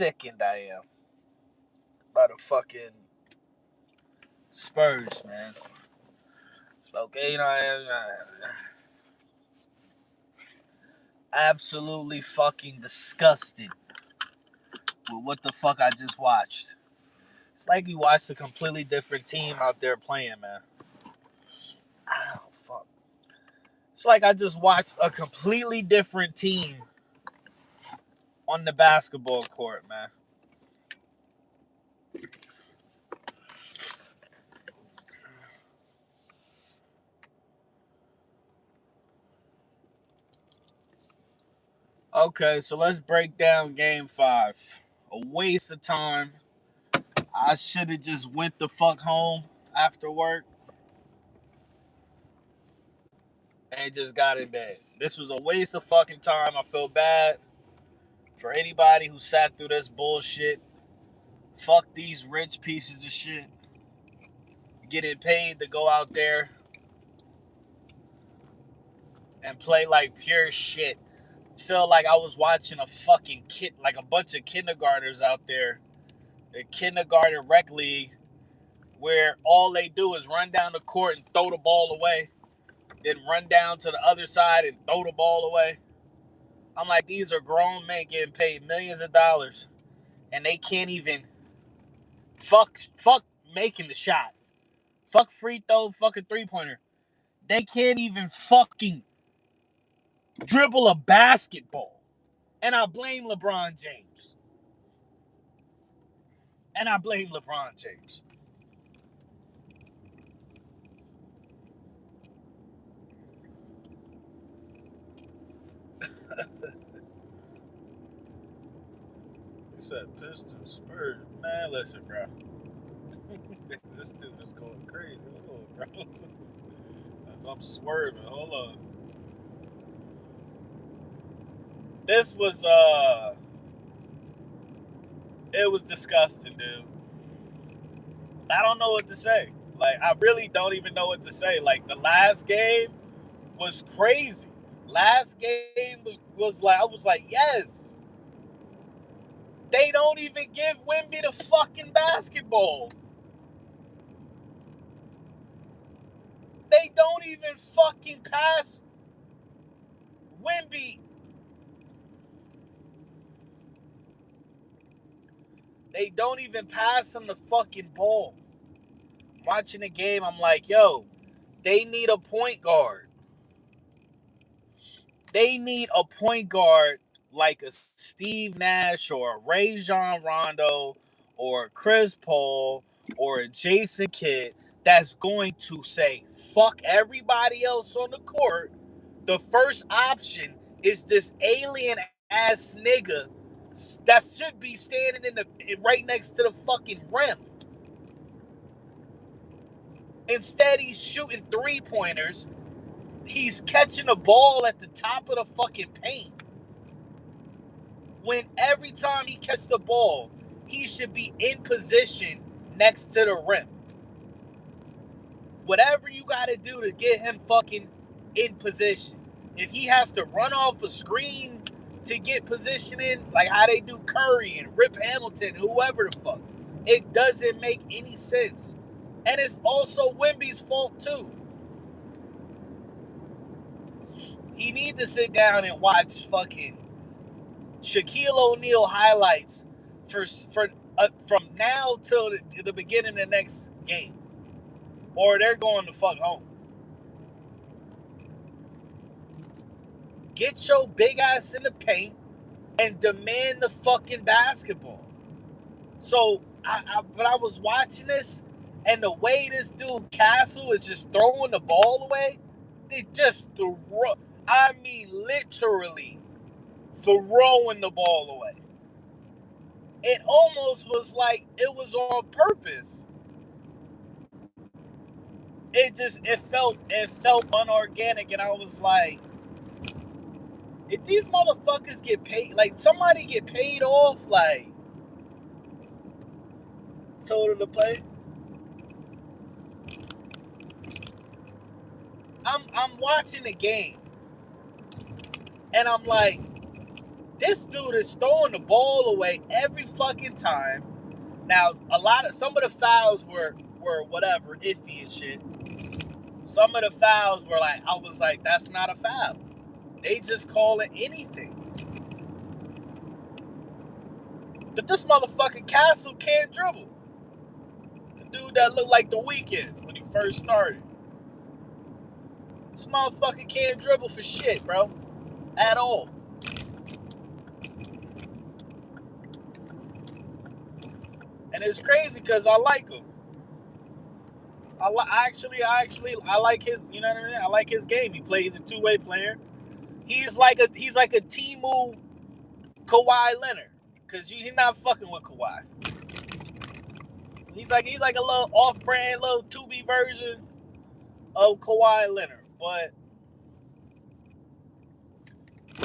sickened I am by the fucking Spurs, man. Okay, I am absolutely fucking disgusted with what the fuck I just watched. It's like you watched a completely different team out there playing, man. Oh, fuck. It's like I just watched a completely different team on the basketball court, man. Okay, so let's break down game 5. A waste of time. I should have just went the fuck home after work and just got in bed. This was a waste of fucking time. I feel bad for anybody who sat through this bullshit. Fuck these rich pieces of shit getting paid to go out there and play like pure shit. Feel like I was watching a fucking kid, like a bunch of kindergartners out there, a kindergarten rec league, where all they do is run down the court and throw the ball away, then run down to the other side and throw the ball away. I'm like, these are grown men getting paid millions of dollars, and they can't even fuck making the shot. Fuck free throw, fucking three-pointer. They can't even fucking dribble a basketball. And I blame LeBron James. He said Pistons, Spurs. Man, listen, bro. This dude is going crazy. Hold on, bro. As I'm swerving. Hold on. This was, it was disgusting, dude. I don't know what to say. Like, I really don't even know what to say. Like, the last game was crazy. Last game was like, I was like, yes. They don't even give Wemby the fucking basketball. They don't even fucking pass Wemby. They don't even pass him the fucking ball. Watching the game, I'm like, yo, they need a point guard. They need a point guard like a Steve Nash or a Rajon Rondo or a Chris Paul or a Jason Kidd that's going to say, fuck everybody else on the court. The first option is this alien ass nigga that should be standing right next to the fucking rim. Instead, he's shooting three-pointers. He's catching the ball at the top of the fucking paint. When every time he catches the ball, he should be in position next to the rim. Whatever you got to do to get him fucking in position. If he has to run off a screen to get position in, like how they do Curry and Rip Hamilton, whoever the fuck, it doesn't make any sense. And it's also Wemby's fault too. He needs to sit down and watch fucking Shaquille O'Neal highlights from now till the beginning of the next game, or they're going to fuck home. Get your big ass in the paint and demand the fucking basketball. So, but I was watching this, and the way this dude Castle is just throwing the ball away, they just throw. I mean, literally throwing the ball away. It almost was like it was on purpose. It felt unorganic, and I was like, if these motherfuckers get paid, like somebody get paid off, like told them to play. I'm watching the game, and I'm like, This dude is throwing the ball away every fucking time. Now, some of the fouls were whatever, iffy and shit. Some of the fouls were like, I was like, that's not a foul. They just call it anything. But this motherfucking Castle can't dribble. The dude that looked like The Weeknd when he first started. This motherfucker can't dribble for shit, bro. At all. And it's crazy because I like him. I actually like his, you know what I mean? I like his game. He plays a two-way player. He's like a Timu Kawhi Leonard. Cause he's not fucking with Kawhi. He's like a little off-brand, little 2B version of Kawhi Leonard. But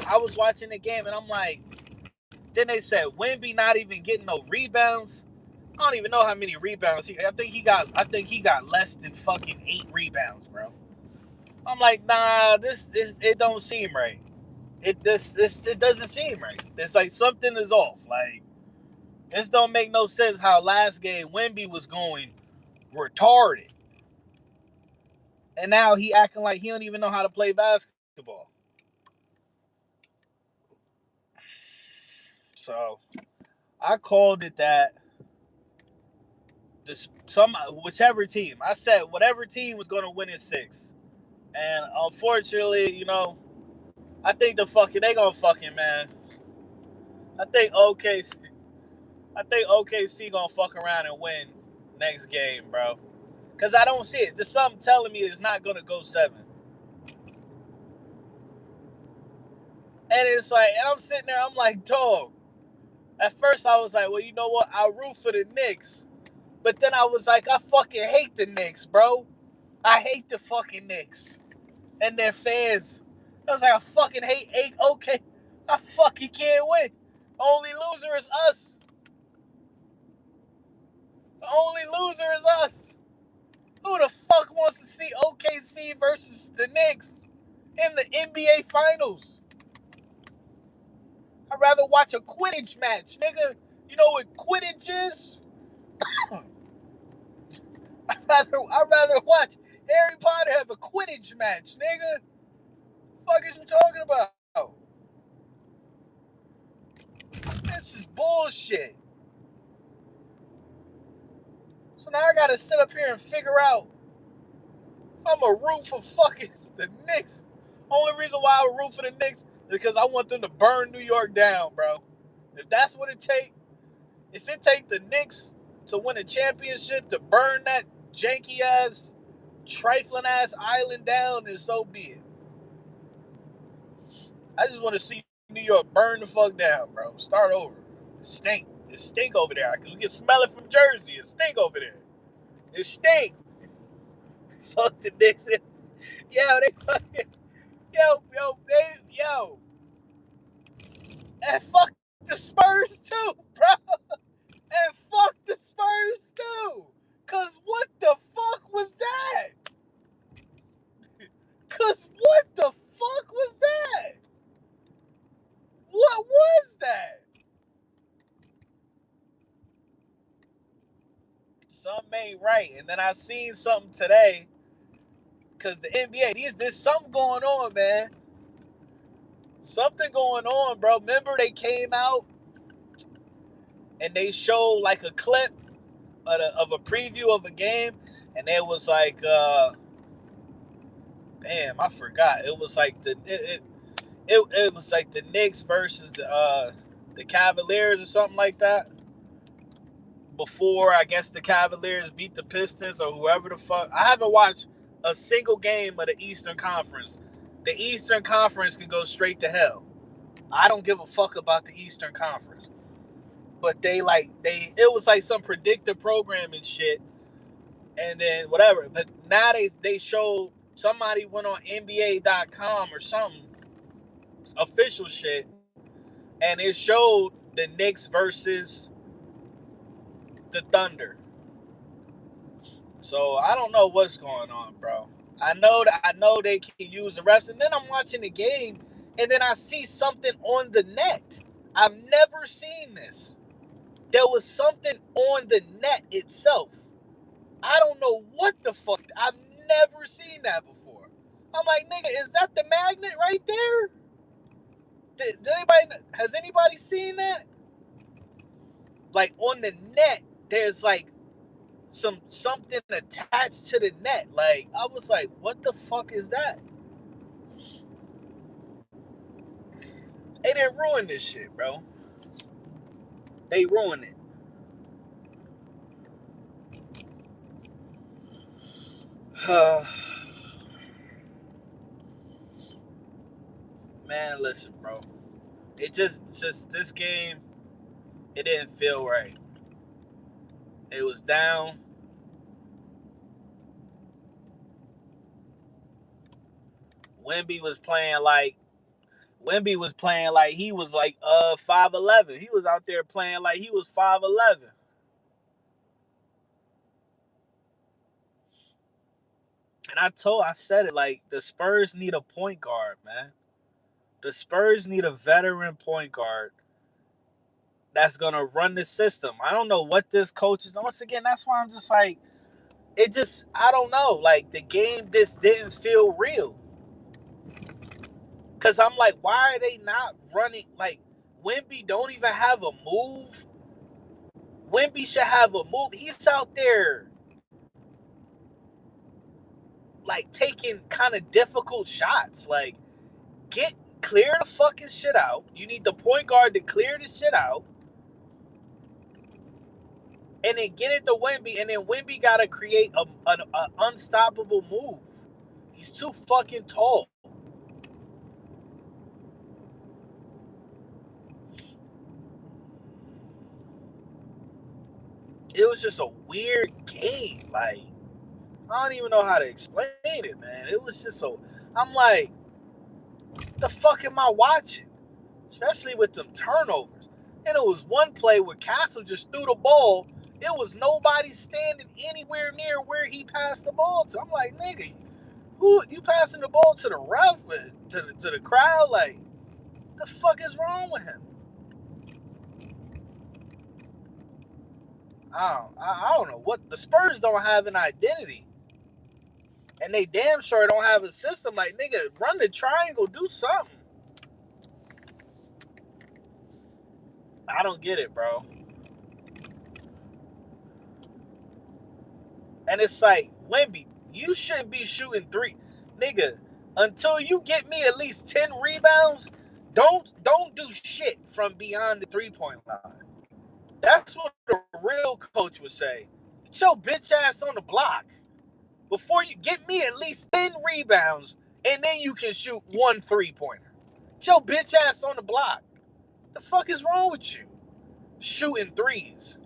I was watching the game and I'm like, then they said Wemby not even getting no rebounds. I don't even know how many rebounds I think he got less than fucking 8 rebounds, bro. I'm like, nah, this it don't seem right. It doesn't seem right. It's like something is off. Like, this don't make no sense how last game Wemby was going retarded. And now he acting like he don't even know how to play basketball. So I called it that whichever team. I said whatever team was gonna win in 6. And unfortunately, you know, I think they gonna fucking, man. I think OKC gonna fuck around and win next game, bro. Cause I don't see it. There's something telling me it's not gonna go 7. And it's like, and I'm sitting there, I'm like, dog. At first I was like, well, you know what? I'll root for the Knicks. But then I was like, I fucking hate the Knicks, bro. I hate the fucking Knicks. And their fans. I was like, I fucking hate okay. I fucking can't win. Only loser is us. The only loser is us. Who the fuck wants to see OKC versus the Knicks in the NBA Finals? I'd rather watch a Quidditch match, nigga. You know what Quidditch is? I'd rather watch Harry Potter have a Quidditch match, nigga. What the fuck is you talking about? This is bullshit. So now I gotta sit up here and figure out if I'm a root for fucking the Knicks. Only reason why I would root for the Knicks is because I want them to burn New York down, bro. If that's what it takes, if it takes the Knicks to win a championship to burn that janky ass, trifling ass island down, then so be it. I just want to see New York burn the fuck down, bro. Start over. It stink. It stink over there. We can smell it from Jersey. It stink over there. It stink. Fuck the Knicks. Yo, they fucking. Yo. And fuck the Spurs too, bro. And fuck the Spurs too. Cause what the fuck was that? What was that? Something ain't right. And then I seen something today. Cause the NBA, there's something going on, man. Something going on, bro. Remember they came out and they showed like a clip of a preview of a game, and it was like, damn, I forgot. It was like it was like the Knicks versus the Cavaliers or something like that. Before, I guess, the Cavaliers beat the Pistons or whoever the fuck. I haven't watched a single game of the Eastern Conference. The Eastern Conference can go straight to hell. I don't give a fuck about the Eastern Conference. But it was like some predictive programming shit. And then whatever. But now they showed, somebody went on NBA.com or something, official shit, and it showed the Knicks versus the Thunder. So I don't know what's going on, bro. I know they can use the refs, and then I'm watching the game, and then I see something on the net. I've never seen this. There was something on the net itself. I don't know what the fuck. I've never seen that before. I'm like, nigga, is that the magnet right there? Has anybody seen that? Like on the net, there's like something attached to the net. Like I was like, what the fuck is that? They didn't ruin this shit, bro. They ruined it. Man, listen, bro. It just this game, it didn't feel right. It was down. Wemby was playing like he was like 5'11". He was out there playing like he was 5'11". And I said it, like, the Spurs need a point guard, man. The Spurs need a veteran point guard that's gonna run the system. I don't know what this coach is. Once again, that's why I'm just like, I don't know. Like, the game just didn't feel real. Cause I'm like, why are they not running? Like, Wemby don't even have a move. Wemby should have a move. He's out there like taking kind of difficult shots. Like, clear the fucking shit out. You need the point guard to clear the shit out. And then get it to Wemby, and then Wemby gotta create an unstoppable move. He's too fucking tall. It was just a weird game. Like, I don't even know how to explain it, man. It was just so. I'm like, what the fuck am I watching? Especially with them turnovers. And it was one play where Castle just threw the ball. It was nobody standing anywhere near where he passed the ball to. I'm like, nigga, who you passing the ball to the ref, to the crowd? Like, the fuck is wrong with him? I don't know what the Spurs don't have an identity, and they damn sure don't have a system. Like, nigga, run the triangle, do something. I don't get it, bro. And it's like, Wemby, you shouldn't be shooting three, nigga. Until you get me at least 10 rebounds, don't do shit from beyond the 3-point line. That's what a real coach would say. Get your bitch ass on the block. Before you get me at least 10 rebounds, and then you can shoot 1 3-pointer. Get your bitch ass on the block. The fuck is wrong with you? Shooting threes.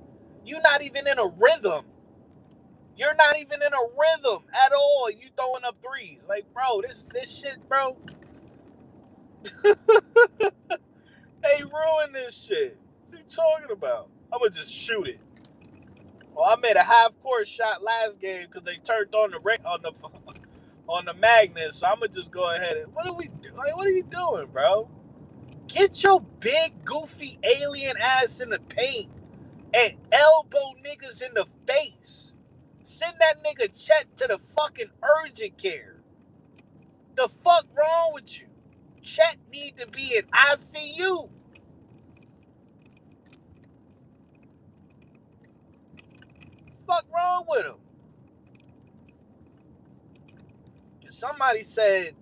You're not even in a rhythm. You're not even in a rhythm at all. You throwing up threes. Like, bro, this shit, bro. They ruined this shit. What are you talking about? I'm going to just shoot it. Well, I made a half-court shot last game because they turned on the magnet, so I'm going to just go ahead and... What are you doing, bro? Get your big, goofy, alien ass in the paint and elbow niggas in the face. Send that nigga Chet to the fucking urgent care. The fuck wrong with you? Chet need to be in ICU. Fuck wrong with him? Somebody said,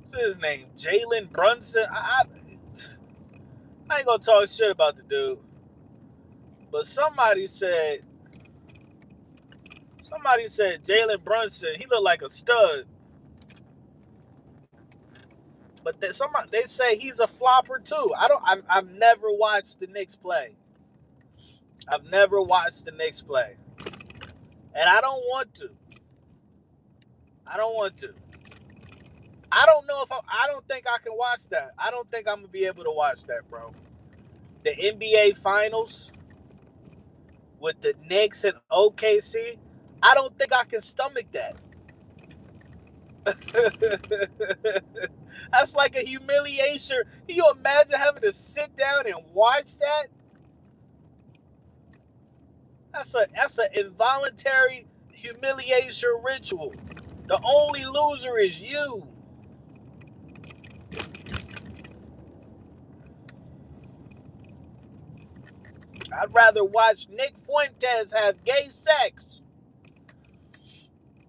what's his name? Jalen Brunson. I ain't gonna talk shit about the dude, but somebody said Jalen Brunson. He looked like a stud, but they say he's a flopper too. I've never watched the Knicks play. I've never watched the Knicks play, and I don't want to. I don't know if I don't think I can watch that. I don't think I'm gonna be able to watch that, bro. The NBA Finals with the Knicks and OKC. I don't think I can stomach that. That's like a humiliation. Can you imagine having to sit down and watch that? That's an involuntary humiliation ritual. The only loser is you. I'd rather watch Nick Fuentes have gay sex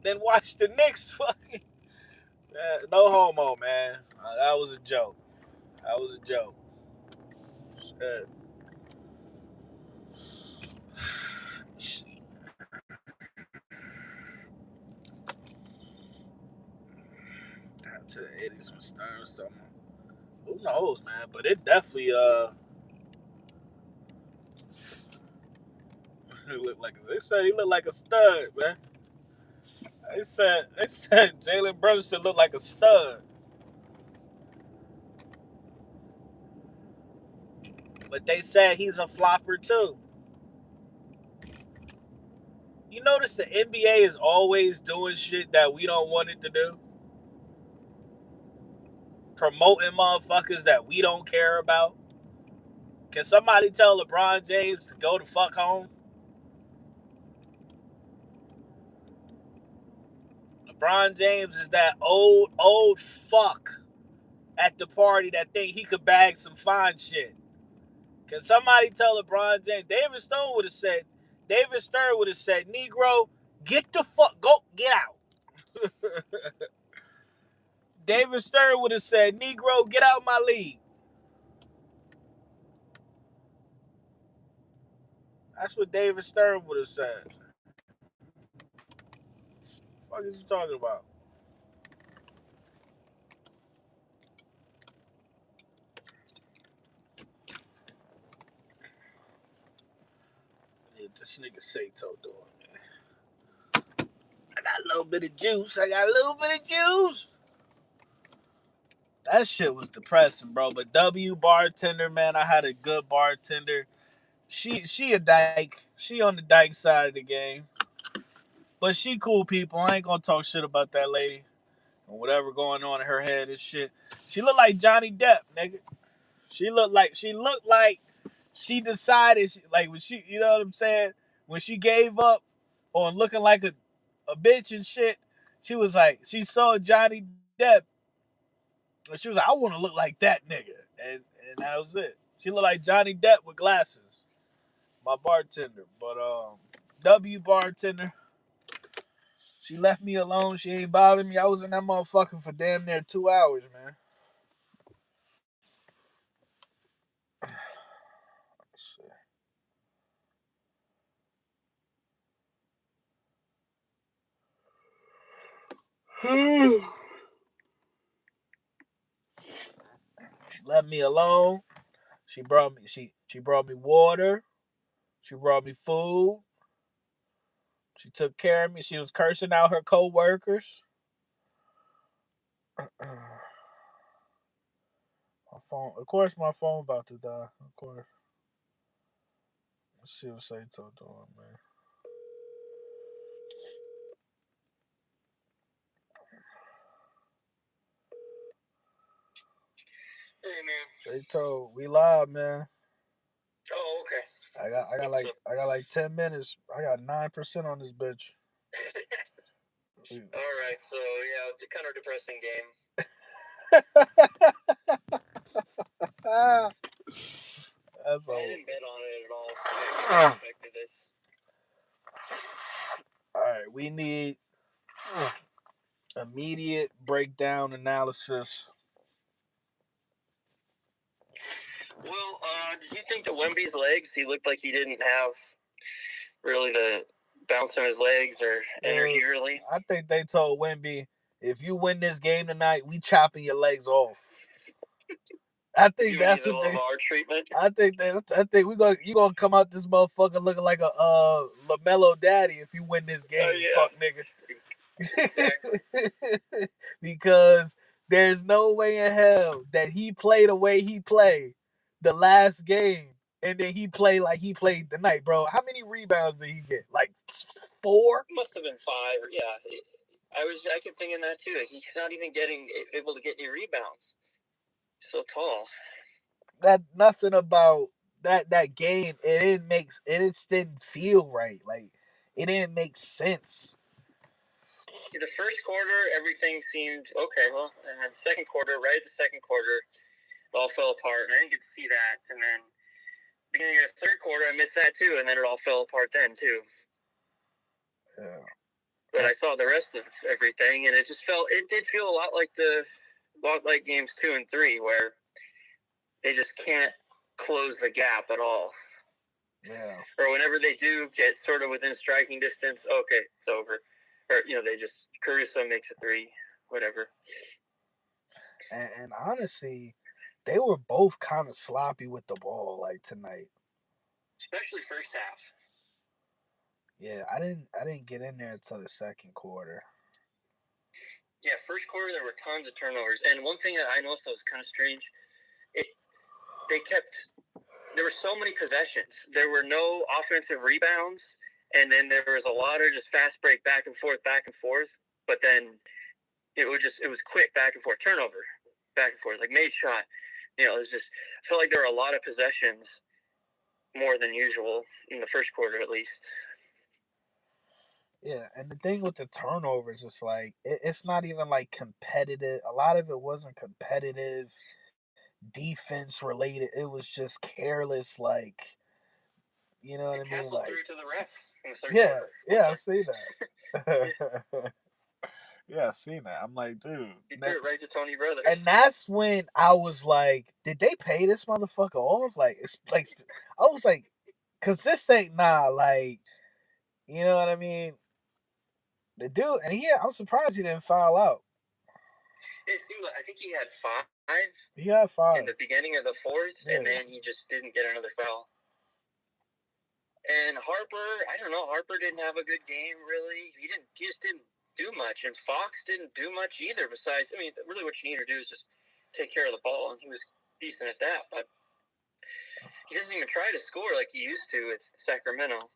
than watch the Knicks fucking. No homo, man. That was a joke. That was a joke. Shit. Down to the 80s with Stern something. Who knows, man? But it definitely he looked like they said he looked like a stud, man. They said Jalen Brunson looked like a stud. But they said he's a flopper too. You notice the NBA is always doing shit that we don't want it to do? Promoting motherfuckers that we don't care about? Can somebody tell LeBron James to go to fuck home? LeBron James is that old fuck at the party that think he could bag some fine shit. Can somebody tell LeBron James? David Stern would have said, Negro, get the fuck, go, get out. David Stern would have said, Negro, get out my league. That's what David Stern would have said. What the fuck is you talking about? This nigga Sato doing, man. I got a little bit of juice. That shit was depressing, bro. But W bartender, man, I had a good bartender. She a dyke. She on the dyke side of the game. But she cool people. I ain't gonna talk shit about that lady. Or whatever going on in her head and shit. She looked like Johnny Depp, nigga. She looked like she decided like when she, you know what I'm saying? When she gave up on looking like a bitch and shit, she was like, she saw Johnny Depp and she was like, I want to look like that nigga. And that was it. She looked like Johnny Depp with glasses. My bartender. But W bartender, she left me alone. She ain't bothered me. I was in that motherfucker for damn near 2 hours, man. She left me alone. She brought me water. She brought me food. She took care of me. She was cursing out her co-workers. My phone, of course, my phone about to die. Of course. Let's see what Sato doing, man. Hey man. Sato, we live, man. Oh, okay. I got like 10 minutes. I got 9% on this bitch. All right, so yeah, it's a kind of depressing game. That's all. I didn't bet on it at all. I expected this. All right, we need immediate breakdown analysis. Well, did you think that Wemby's legs? He looked like he didn't have really the bounce on his legs or energy really. I think they told Wemby, if you win this game tonight, we chopping your legs off. I think that's what they. Our treatment. I think you gonna come out this motherfucker looking like a LaMelo daddy if you win this game, fuck nigga. Exactly. Because there's no way in hell that he played the way he played the last game and then he played like he played tonight, bro. How many rebounds did he get? Like 4? Must have been 5. Yeah. I kept thinking that too. Like, he's not even able to get any rebounds. So tall. That nothing about that game. It just didn't feel right. Like it didn't make sense. The first quarter, everything seemed okay. Well, and then the second quarter, right at the second quarter, it all fell apart, and I didn't get to see that. And then beginning of the third quarter, I missed that too, and then it all fell apart then too. Yeah. But I saw the rest of everything, and it did feel a lot like games 2 and 3, where they just can't close the gap at all. Yeah. Or whenever they do get sort of within striking distance, okay, it's over. Or they just Caruso makes a 3, whatever. And honestly, they were both kind of sloppy with the ball like tonight. Especially first half. Yeah, I didn't get in there until the second quarter. Yeah, first quarter there were tons of turnovers, and one thing that I noticed that was kind of strange, there were so many possessions. There were no offensive rebounds, and then there was a lot of just fast break back and forth. But then it was quick back and forth turnover, back and forth, like made shot. It was just I felt like there were a lot of possessions more than usual in the first quarter at least. Yeah, and the thing with the turnovers is like it's not even like competitive. A lot of it wasn't competitive, defense related. It was just careless, like you know what I mean. Like Threw it to the ref in the third yeah, quarter. yeah, I see that. Yeah, I seen that. I'm like, dude. He threw it right to Tony Brothers. And that's when I was like, did they pay this motherfucker off? Like, it's like, I was like, cause this ain't like, you know what I mean? The dude, and I'm surprised he didn't foul out. It seemed like I think he had 5. He had 5 in the beginning of the fourth, and then he just didn't get another foul. And Harper, I don't know. Harper didn't have a good game, really. He just didn't do much. And Fox didn't do much either. Besides, really, what you need to do is just take care of the ball, and he was decent at that. But he doesn't even try to score like he used to with Sacramento.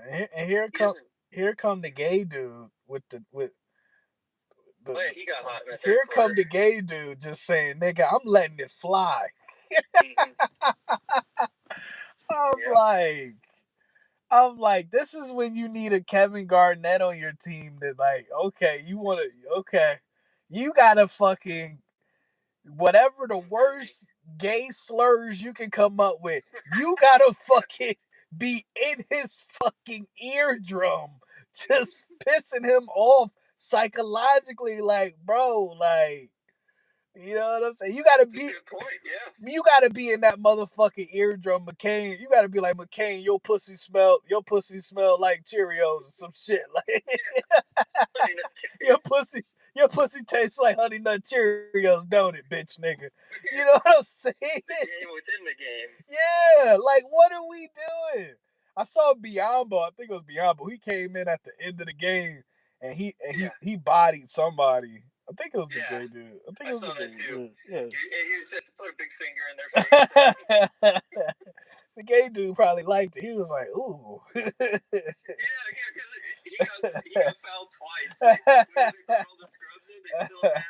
And here come the gay dude with the. He got hot in the here third quarter. Come the gay dude just saying, "Nigga, I'm letting it fly." I'm like, this is when you need a Kevin Garnett on your team that like, okay, you gotta fucking whatever the worst gay slurs you can come up with, you gotta fucking be in his fucking eardrum, just pissing him off psychologically, like, bro, like, you know what I'm saying? You gotta be. Good point, yeah. You gotta be in that motherfucking eardrum, McCain. You gotta be like, McCain, your pussy smell like Cheerios or some shit. Like your pussy tastes like Honey Nut Cheerios, don't it, bitch nigga? You know what I'm saying? The game within the game. Yeah, like what are we doing? I saw Biombo, I think it was Biombo. He came in at the end of the game and he bodied somebody. I think it was the gay dude. I think it was the gay dude. Yeah. He said to put a big finger in their face. The gay dude probably liked it. He was like, ooh. Yeah, because he got fouled twice. They brought all the scrubs in. They still had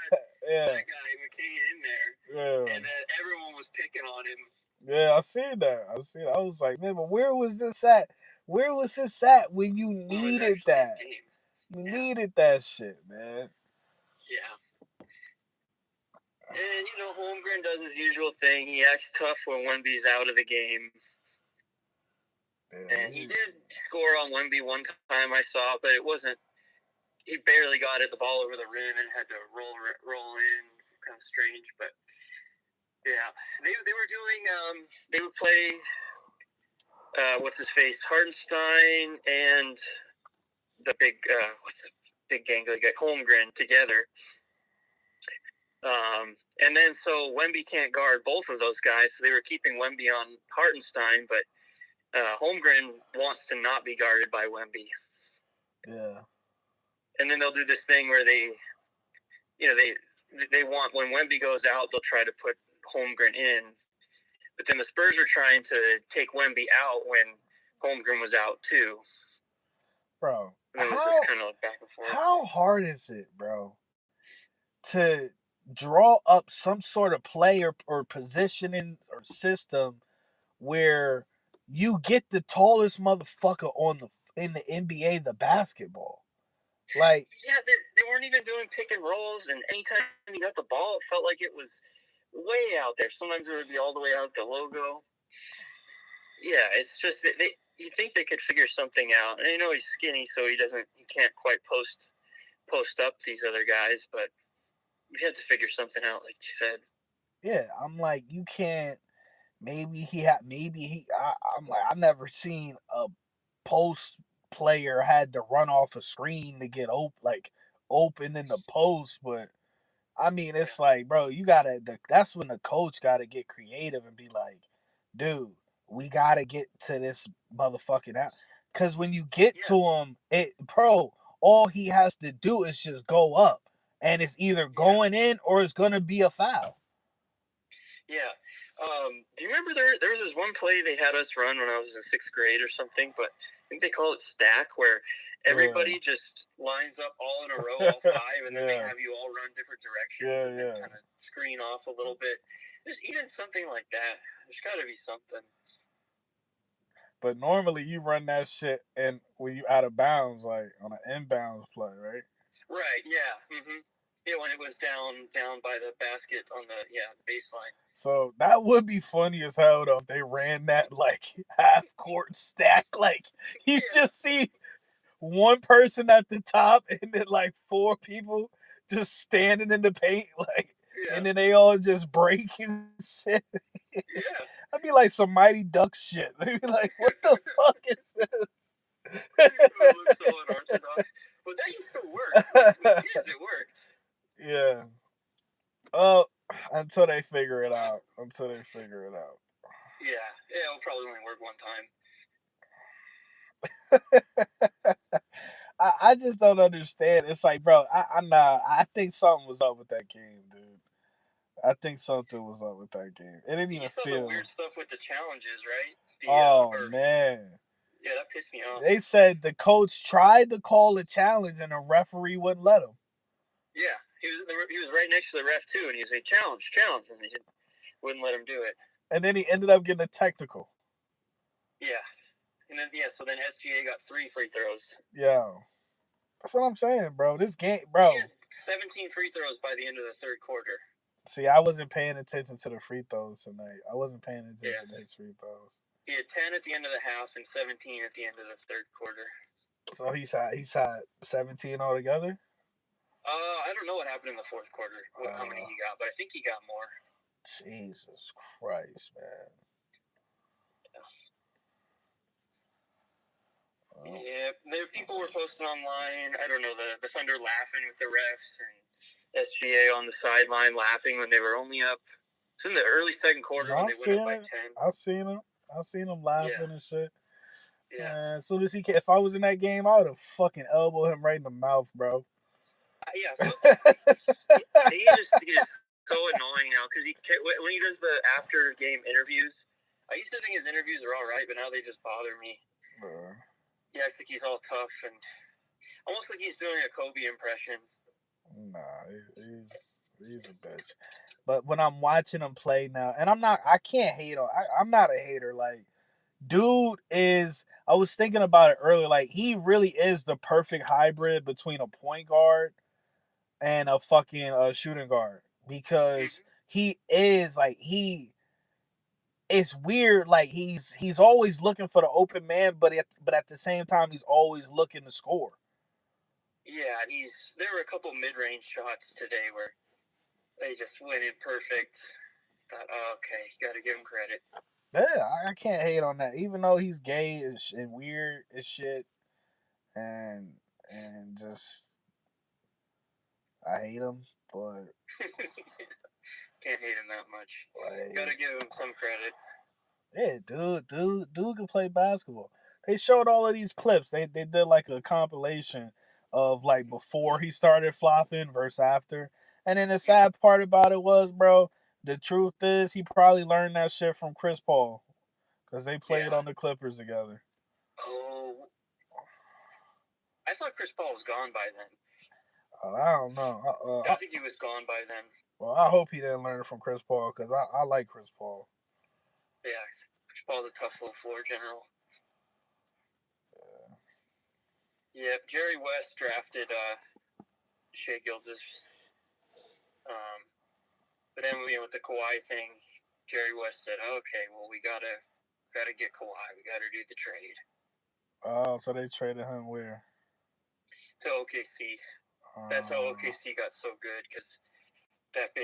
that guy, McCain, in there. Yeah. And then everyone was picking on him. Yeah, I seen that. I was like, man, but where was this at? Where was this at when you needed that? You needed that shit, man. Yeah. And, Holmgren does his usual thing. He acts tough when Wemby's out of the game. Yeah. And he did score on Wemby one time I saw, but it wasn't. He barely got the ball over the rim and had to roll in. Kind of strange, but yeah, they were doing. They would play. What's his face? Hartenstein and the big big gangly guy Holmgren together. And then so Wemby can't guard both of those guys, so they were keeping Wemby on Hartenstein, but Holmgren wants to not be guarded by Wemby. Yeah. And then they'll do this thing where they want, when Wemby goes out, they'll try to put Holmgren in. But then the Spurs are trying to take Wemby out when Holmgren was out too. bro. And it was just kind of back and forth. How hard is it, bro, to draw up some sort of play or positioning or system where you get the tallest motherfucker in the NBA, the basketball? Like, yeah, they weren't even doing pick and rolls, and anytime you got the ball, it felt like it was way out there. Sometimes it would be all the way out the logo. Yeah, it's just they you think they could figure something out. And I know he's skinny, so he can't quite post up these other guys, but we had to figure something out, like you said. yeah, I'm like, you can't. I'm like, I've never seen a post player had to run off a screen to get open in the post, but I mean, it's like, bro, that's when the coach gotta get creative and be like, dude, we gotta get to this motherfucking out. Cause when you get to him, all he has to do is just go up. And it's either going in or it's gonna be a foul. Yeah. Do you remember there was this one play they had us run when I was in 6th grade or something, but I think they call it stack, where everybody just lines up all in a row, all 5, and then they have you all run different directions and then kind of screen off a little bit. Just even something like that. There's got to be something. But normally you run that shit and when you out of bounds, like on an inbounds play, right? Right. Yeah. Mm-hmm. Yeah, when it was down by the basket on the baseline. So that would be funny as hell though if they ran that like half court stack. Like you just see one person at the top and then like 4 people just standing in the paint, like, and then they all just break and shit. Yeah. I'd be like some Mighty Ducks shit. They'd be like, what the fuck is this? It looks so unorthodox. But that used to work. With kids, it worked. Yeah. Oh, until they figure it out. Yeah, it'll probably only work one time. I just don't understand. It's like, bro, I think something was up with that game, dude. I think something was up with that game. It didn't even feel. The weird stuff with the challenges, right? Man. Yeah, that pissed me off. They said the coach tried to call a challenge and the referee wouldn't let him. Yeah, he was right next to the ref too, and he was like, challenge, and they wouldn't let him do it. And then he ended up getting a technical. Yeah, and then so then SGA got 3 free throws. Yeah, that's what I'm saying, bro. This game, bro. He had 17 free throws by the end of the 3rd quarter. See, I wasn't paying attention to the free throws tonight. I wasn't paying attention to his free throws. He had 10 at the end of the half and 17 at the end of the 3rd quarter. So he shot 17 altogether? I don't know what happened in the 4th quarter, how many he got, but I think he got more. Jesus Christ, man. Yeah, people were posting online. I don't know, the Thunder laughing with the refs and SGA on the sideline laughing when they were only up. It's in the early 2nd quarter when they went up by 10. I've seen them laughing and shit. Yeah. As soon as if I was in that game, I would have fucking elbowed him right in the mouth, bro. So he just is so annoying now because when he does the after game interviews, I used to think his interviews are all right, but now they just bother me. He acts like he's all tough and almost like he's doing a Kobe impression. Nah, he's a bitch. But when I'm watching him play now, and I can't hate on. I'm not a hater. Like, dude is. I was thinking about it earlier. Like, he really is the perfect hybrid between a point guard and a fucking shooting guard because he is like it's weird. Like he's always looking for the open man, but at the same time he's always looking to score. Yeah, there were a couple mid-range shots today where they just went in perfect. Thought, okay, you got to give him credit. Yeah, I can't hate on that. Even though he's gay and weird as shit, and just I hate him, but can't hate him that much. Gotta give him some credit. Yeah, dude can play basketball. They showed all of these clips. They did like a compilation of like before he started flopping versus after. And then the sad part about it was, bro, the truth is he probably learned that shit from Chris Paul because they played on the Clippers together. Oh, I thought Chris Paul was gone by then. I don't know. I think he was gone by then. Well, I hope he didn't learn from Chris Paul because I like Chris Paul. Yeah, Chris Paul's a tough little floor general. Yeah, Jerry West drafted Shai Gilgeous. But then with the Kawhi thing, Jerry West said, "Okay, well we gotta get Kawhi. We gotta do the trade." Oh, so they traded him where? To OKC. That's how OKC got so good because they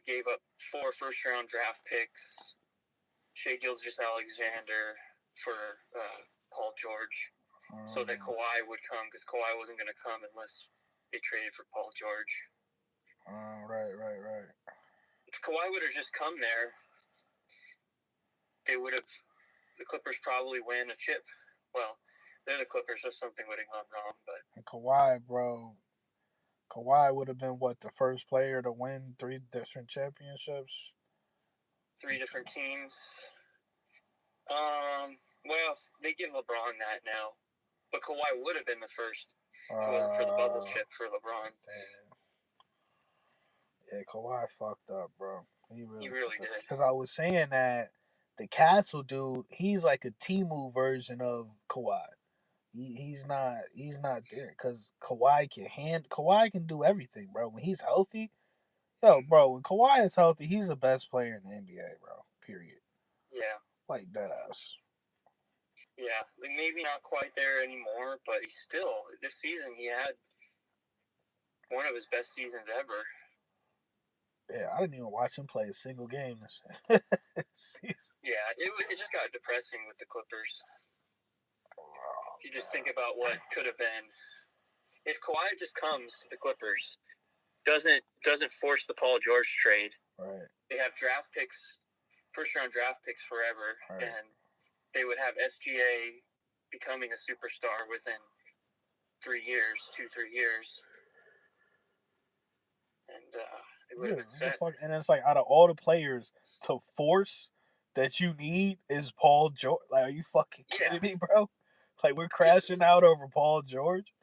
gave up 4 first-round draft picks, Shai Gilgeous-Alexander for Paul George, so that Kawhi would come because Kawhi wasn't going to come unless they traded for Paul George. Right. If Kawhi would have just come there, the Clippers probably win a chip. Well, they're the Clippers, so something would have gone wrong. But and Kawhi, bro, Kawhi would have been the first player to win 3 different championships. 3 different teams. Well, they give LeBron that now, but Kawhi would have been the first if it wasn't for the bubble chip for LeBron. Damn. Yeah, Kawhi fucked up, bro. He really did. Because I was saying that the Castle dude, he's like a Timu version of Kawhi. He's not there because Kawhi can do everything, bro. When he's healthy, bro. When Kawhi is healthy, he's the best player in the NBA, bro. Period. Yeah. Like that ass. Yeah, maybe not quite there anymore, but he's still this season he had one of his best seasons ever. Yeah, I didn't even watch him play a single game this season. Yeah, it just got depressing with the Clippers. If you just think about what could have been, if Kawhi just comes to the Clippers, doesn't force the Paul George trade. Right. They have draft picks, first-round draft picks forever, right. And they would have SGA becoming a superstar within 3 years, 2-3 years, and it would have been set. And it's like out of all the players to force that you need is Paul George. Like, are you fucking kidding me, bro? Like, we're crashing out over Paul George.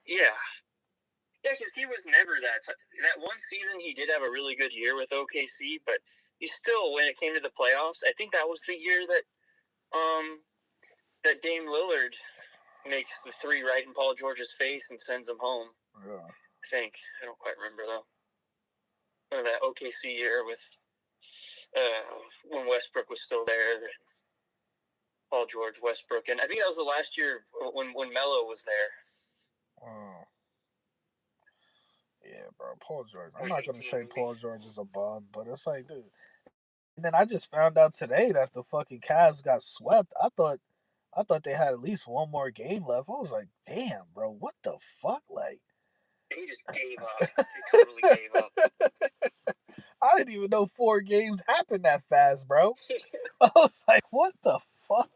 Yeah. Yeah, because he was never that. That one season, he did have a really good year with OKC, but he still, when it came to the playoffs, I think that was the year that that Dame Lillard makes the 3 right in Paul George's face and sends him home. Yeah. I think. I don't quite remember, though. That OKC year with when Westbrook was still there. Paul George, Westbrook, and I think that was the last year when Melo was there. Oh. Yeah, bro, Paul George. I'm not gonna say Paul George is a bum, but it's like, dude. And then I just found out today that the fucking Cavs got swept. I thought they had at least one more game left. I was like, damn, bro, what the fuck? Like, they just gave up. They totally gave up. I didn't even know 4 games happened that fast, bro. I was like, what the fuck?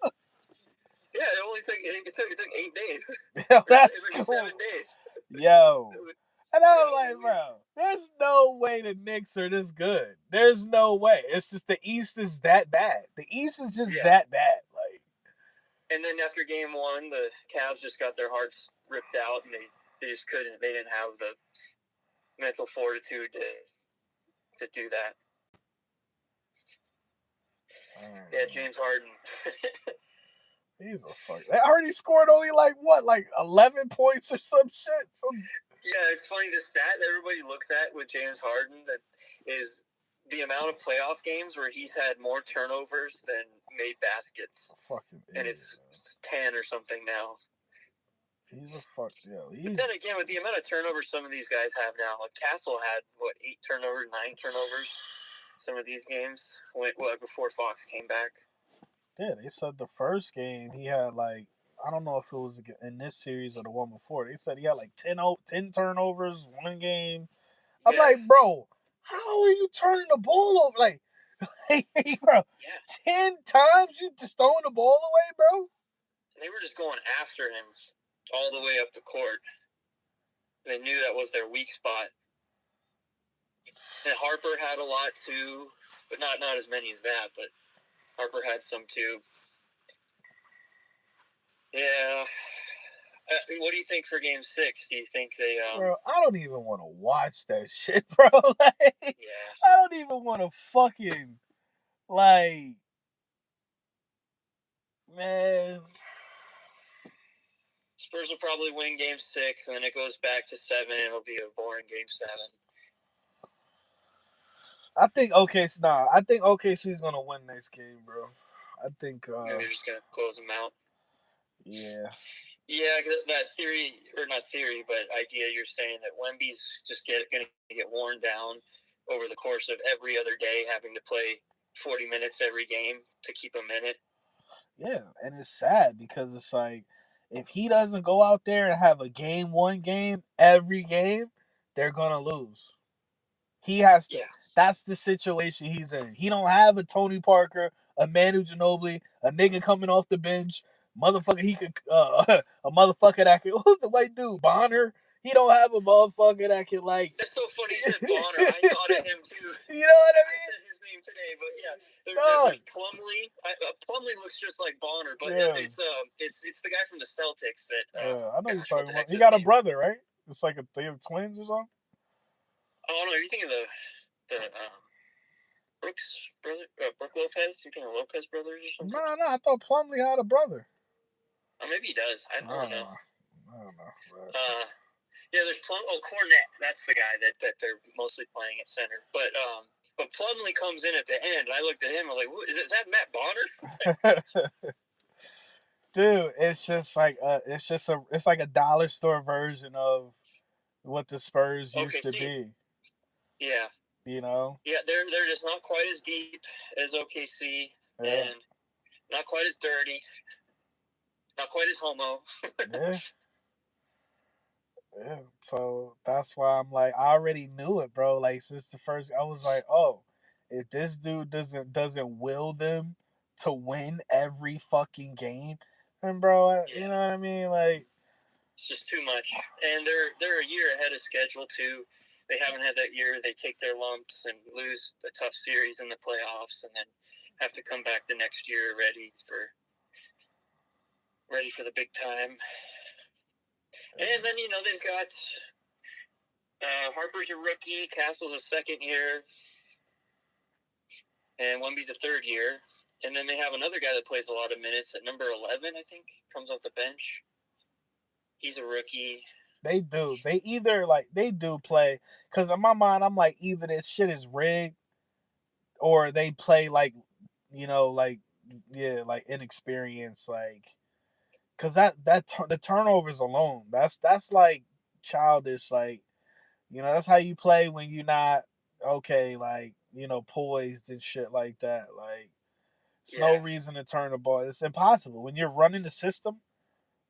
Yeah, it took 8 days. Yo, that's cool. 7 days. Yo. And I was like, bro, there's no way the Knicks are this good. There's no way. It's just the East is that bad. The East is just that bad. Like, and then after game 1, the Cavs just got their hearts ripped out, and they just couldn't. They didn't have the mental fortitude to do that. Yeah, James Harden. He's a fuck. They already scored only like 11 points or some shit. Yeah, it's funny. The stat that everybody looks at with James Harden that is the amount of playoff games where he's had more turnovers than made baskets. Fucking and idiot, it's 10 or something now. He's a fuck. Yeah. But then again, with the amount of turnovers some of these guys have now, like Castle had 8 turnovers, 9 turnovers. Some of these games before Fox came back. Yeah, they said the first game he had I don't know if it was in this series or the one before. They said he had 10 turnovers one game. I'm like, bro, how are you turning the ball over? Like bro, 10 times you just throwing the ball away, bro? They were just going after him all the way up the court. They knew that was their weak spot. And Harper had a lot too, but not as many as that, but Harper had some too. Yeah. What do you think for Game 6? Do you think they? Bro, I don't even want to watch that shit, bro. Like, Yeah. I don't even want to fucking like, man. Spurs will probably win Game 6, and then it goes back to 7. It'll be a boring Game 7. I think OKC. Nah, I think OKC is gonna win this game, bro. I think. Maybe they're just gonna close them out. Yeah. Yeah, that theory, or not theory, but idea you're saying that Wemby's just going to get worn down over the course of every other day, having to play 40 minutes every game to keep him in it. Yeah, and it's sad because it's like if he doesn't go out there and have a one game every game, they're gonna lose. He has to. Yeah. That's the situation he's in. He don't have a Tony Parker, a Manu Ginobili, a nigga coming off the bench, motherfucker. He could a motherfucker that could. Who's the white dude? Bonner. He don't have a motherfucker that could like. That's so funny you said Bonner. I thought of him too. You know what I I mean? said his name today, but yeah, No. like Plumlee. Plumlee looks just like Bonner, but Yeah. it's the guy from the Celtics that. I know you're gosh, what talking the about. heck's He his got a name? brother, right? It's like they have twins or something. Oh no, you're thinking of the Brooks brother, Brooke Lopez. You think of Lopez brothers or something? No, I thought Plumlee had a brother. Oh, maybe he does. I don't know. I don't know. But... yeah, there's Cornette. That's the guy that they're mostly playing at center. But Plumlee comes in at the end, and I looked at him. I was like, is that Matt Bonner? Dude, it's just like it's like a dollar store version of what the Spurs used to be. Yeah. You know? Yeah, they're just not quite as deep as OKC, and not quite as dirty, not quite as homo. Yeah. Yeah. So that's why I'm like, I already knew it, bro. Like since the first, I was like, oh, if this dude doesn't will them to win every fucking game, and bro, you know what I mean? Like, it's just too much, and they're a year ahead of schedule too. They haven't had that year. They take their lumps and lose a tough series in the playoffs, and then have to come back the next year ready for the big time. And then they've got Harper's a rookie, Castle's a second year, and Wemby's a third year. And then they have another guy that plays a lot of minutes at number 11, I think, comes off the bench. He's a rookie. They do. They do play. Because in my mind, I'm like, either this shit is rigged or they play like, like inexperienced. Like, because the turnovers alone, that's like childish. Like, that's how you play when you're not, okay, like, poised and shit like that. Like, there's no reason to turn the ball. It's impossible. When you're running the system,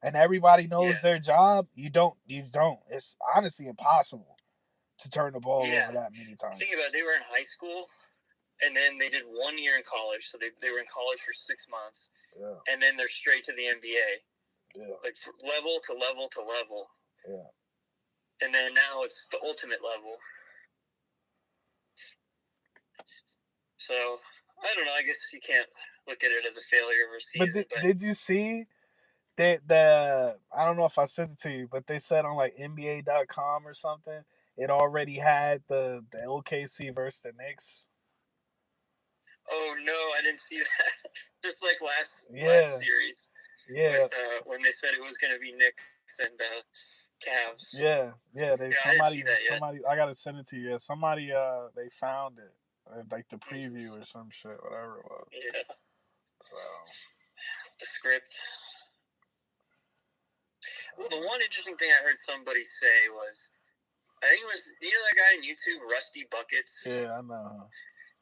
and everybody knows their job, you don't. It's honestly impossible to turn the ball over that many times. Think about it. They were in high school, and then they did 1 year in college. So they were in college for 6 months. Yeah. And then they're straight to the NBA. Yeah. Like level to level to level. Yeah. And then now it's the ultimate level. So, I don't know. I guess you can't look at it as a failure of a season. But did you see the I don't know if I sent it to you, but they said on like NBA.com or something, it already had the OKC versus the Knicks. Oh no, I didn't see that. Just like last series. Yeah. With, when they said it was going to be Knicks and Cavs. Yeah. I didn't see that yet. Somebody, I gotta send it to you. Somebody, they found it, like the preview or some shit, whatever it was. Yeah. So. The script. Well, the one interesting thing I heard somebody say was, I think it was, that guy on YouTube, Rusty Buckets? Yeah, I know.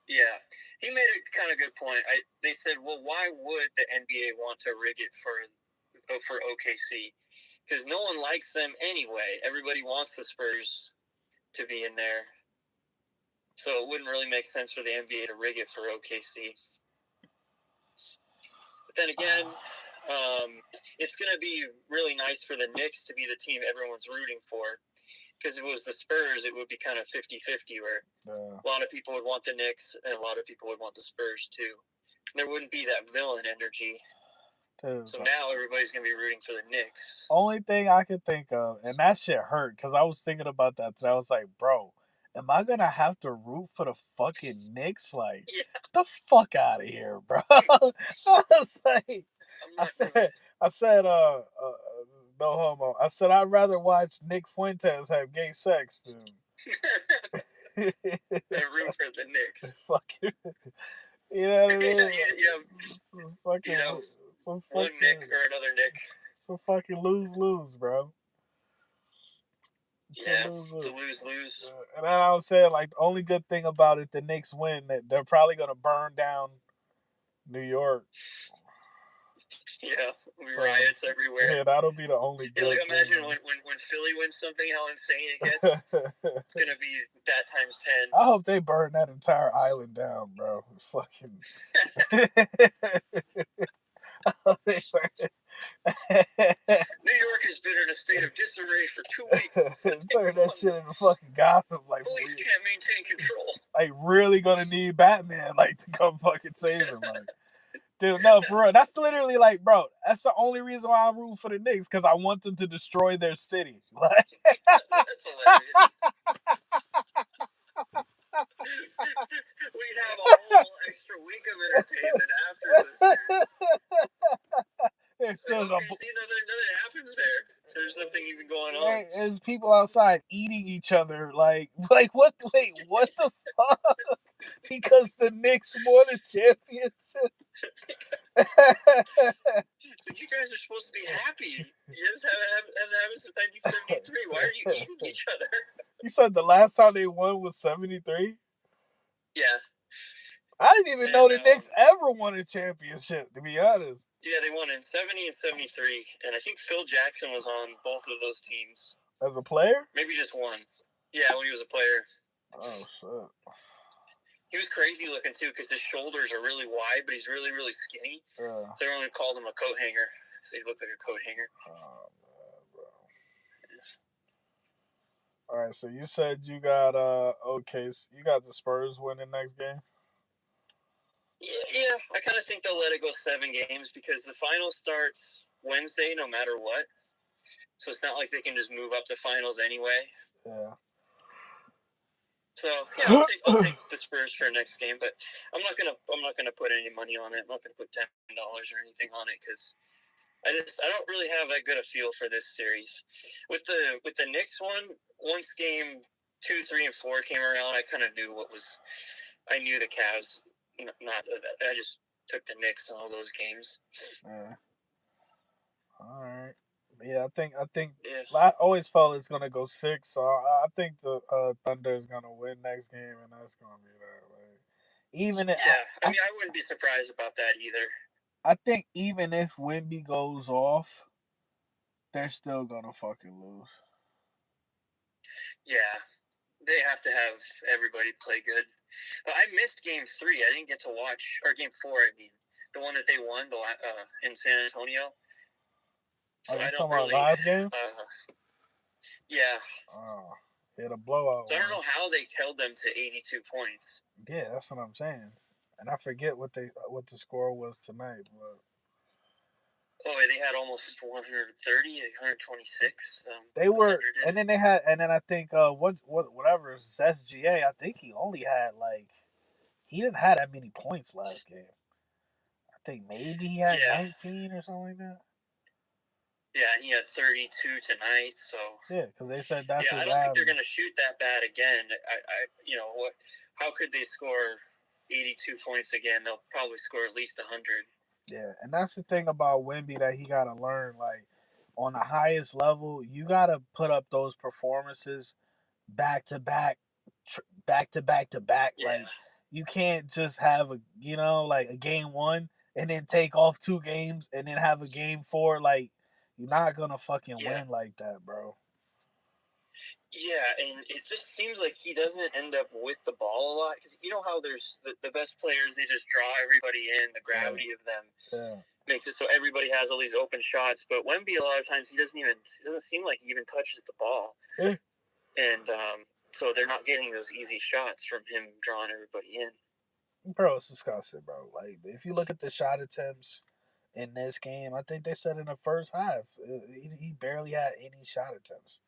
Yeah. He made a kind of good point. They said, well, why would the NBA want to rig it for OKC? Because no one likes them anyway. Everybody wants the Spurs to be in there. So it wouldn't really make sense for the NBA to rig it for OKC. But then again, it's going to be really nice for the Knicks to be the team everyone's rooting for. Because if it was the Spurs, it would be kind of 50-50, where a lot of people would want the Knicks and a lot of people would want the Spurs too. There wouldn't be that villain energy. Dude, So now everybody's gonna be rooting for the Knicks. only thing I could think of, and that shit hurt because I was thinking about that today. I was like, bro, am I gonna have to root for the fucking Knicks? Like, Yeah. the fuck out of here, bro. I was like, I'm I not said, no homo. I said I'd rather watch Nick Fuentes have gay sex than root for the Knicks. fucking. You know what I mean? You have some one fucking, Nick or another Nick. some fucking lose, bro. Yeah, to lose. And then I was saying, like, the only good thing about it, the Knicks win, that they're probably gonna burn down New York. Yeah, riots everywhere. Yeah, that'll be the only good like, imagine thing. when Philly wins something, how insane it gets. It's gonna be that times 10. I hope they burn that entire island down, bro. It's fucking. I hope they burn it. New York has been in a state of disarray for 2 weeks. Turn that shit into fucking Gotham, like police can't maintain control. Like, really gonna need Batman, like, to come fucking save them, like. Dude, no, for real. That's literally like, bro, that's the only reason why I'm rooting for the Knicks, because I want them to destroy their city. Like, that's hilarious. We'd have a whole extra week of entertainment after this. There's nothing happens there. There's nothing even going on. There's people outside eating each other. Like what? Wait, what the fuck? Because the Knicks won a championship. So you guys are supposed to be happy. You just haven't happened since 1973. Why are you eating each other? You said the last time they won was 73? Yeah. I didn't even know the Knicks ever won a championship, to be honest. Yeah, they won in 70 and 73. And I think Phil Jackson was on both of those teams. As a player? Maybe just one. Yeah, when he was a player. Oh, shit. He was crazy looking, too, because his shoulders are really wide, but he's really, really skinny. Yeah. So everyone called him a coat hanger. So he looked like a coat hanger. Oh, man, bro. All right, so you said you got you got the Spurs winning next game? Yeah, I kind of think they'll let it go 7 games because the final starts Wednesday no matter what. So it's not like they can just move up the finals anyway. Yeah. So yeah, I'll take the Spurs for next game, but I'm not gonna put any money on it. I'm not gonna put $10 or anything on it because I don't really have that good a feel for this series. With the Knicks one, once game 2, 3, and 4 came around, I kind of knew I knew the Cavs. I just took the Knicks in all those games. Yeah. All right. Yeah, I think. Yeah. I always felt it's gonna go 6, so I think the Thunder is gonna win next game, and that's gonna be that. Like, I wouldn't be surprised about that either. I think even if Wemby goes off, they're still gonna fucking lose. Yeah, they have to have everybody play good. I missed game 3. I didn't get to watch, or game 4. I mean, the one that they won in San Antonio. So I don't really. Last game? Yeah. Oh, the blowout. So I don't know how they held them to 82 points. Yeah, that's what I'm saying, and I forget what the score was tonight, but. Oh, they had almost 130, 126. They were, and then I think whatever SGA. I think he only had he didn't have that many points last game. I think maybe he had 19 or something like that. Yeah, and he had 32 tonight. So yeah, because they said that's. Yeah, I don't think they're going to shoot that bad again. How could they score 82 points again? They'll probably score at least 100. Yeah, and that's the thing about Wemby that he got to learn. Like, on the highest level, you got to put up those performances back to back. Yeah. Like, you can't just have a game 1 and then take off 2 games and then have a game 4. Like, you're not going to fucking win like that, bro. Yeah, and it just seems like he doesn't end up with the ball a lot because you know how there's the best players, they just draw everybody in, the gravity of them makes it so everybody has all these open shots. But Wemby, a lot of times, it doesn't seem like he even touches the ball, and so they're not getting those easy shots from him drawing everybody in. Bro, it's disgusting, bro. Like, if you look at the shot attempts in this game. I think they said in the first half he barely had any shot attempts.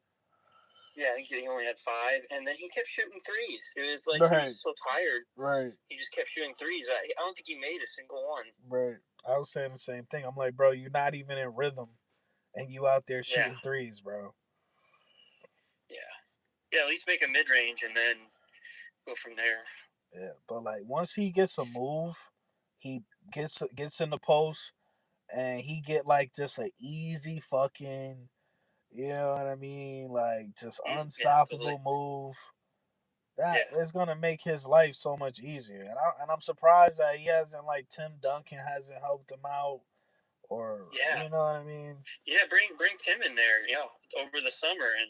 Yeah, I think he only had 5, and then he kept shooting threes. It was like he Right, was so tired. right, He just kept shooting threes. I don't think he made a single one. right. I was saying the same thing. I'm like, bro, you're not even in rhythm, and you out there Yeah, shooting threes, bro. yeah. At least make a mid range and then go from there. Yeah, but like once he gets a move, he gets in the post, and he get like just an easy fucking, you know what I mean, like just Yeah, totally. unstoppable move. That Yeah, is gonna make his life so much easier, and I'm surprised that he hasn't like Tim Duncan hasn't helped him out, or yeah, you know what I mean. yeah. Bring Tim in there, over the summer and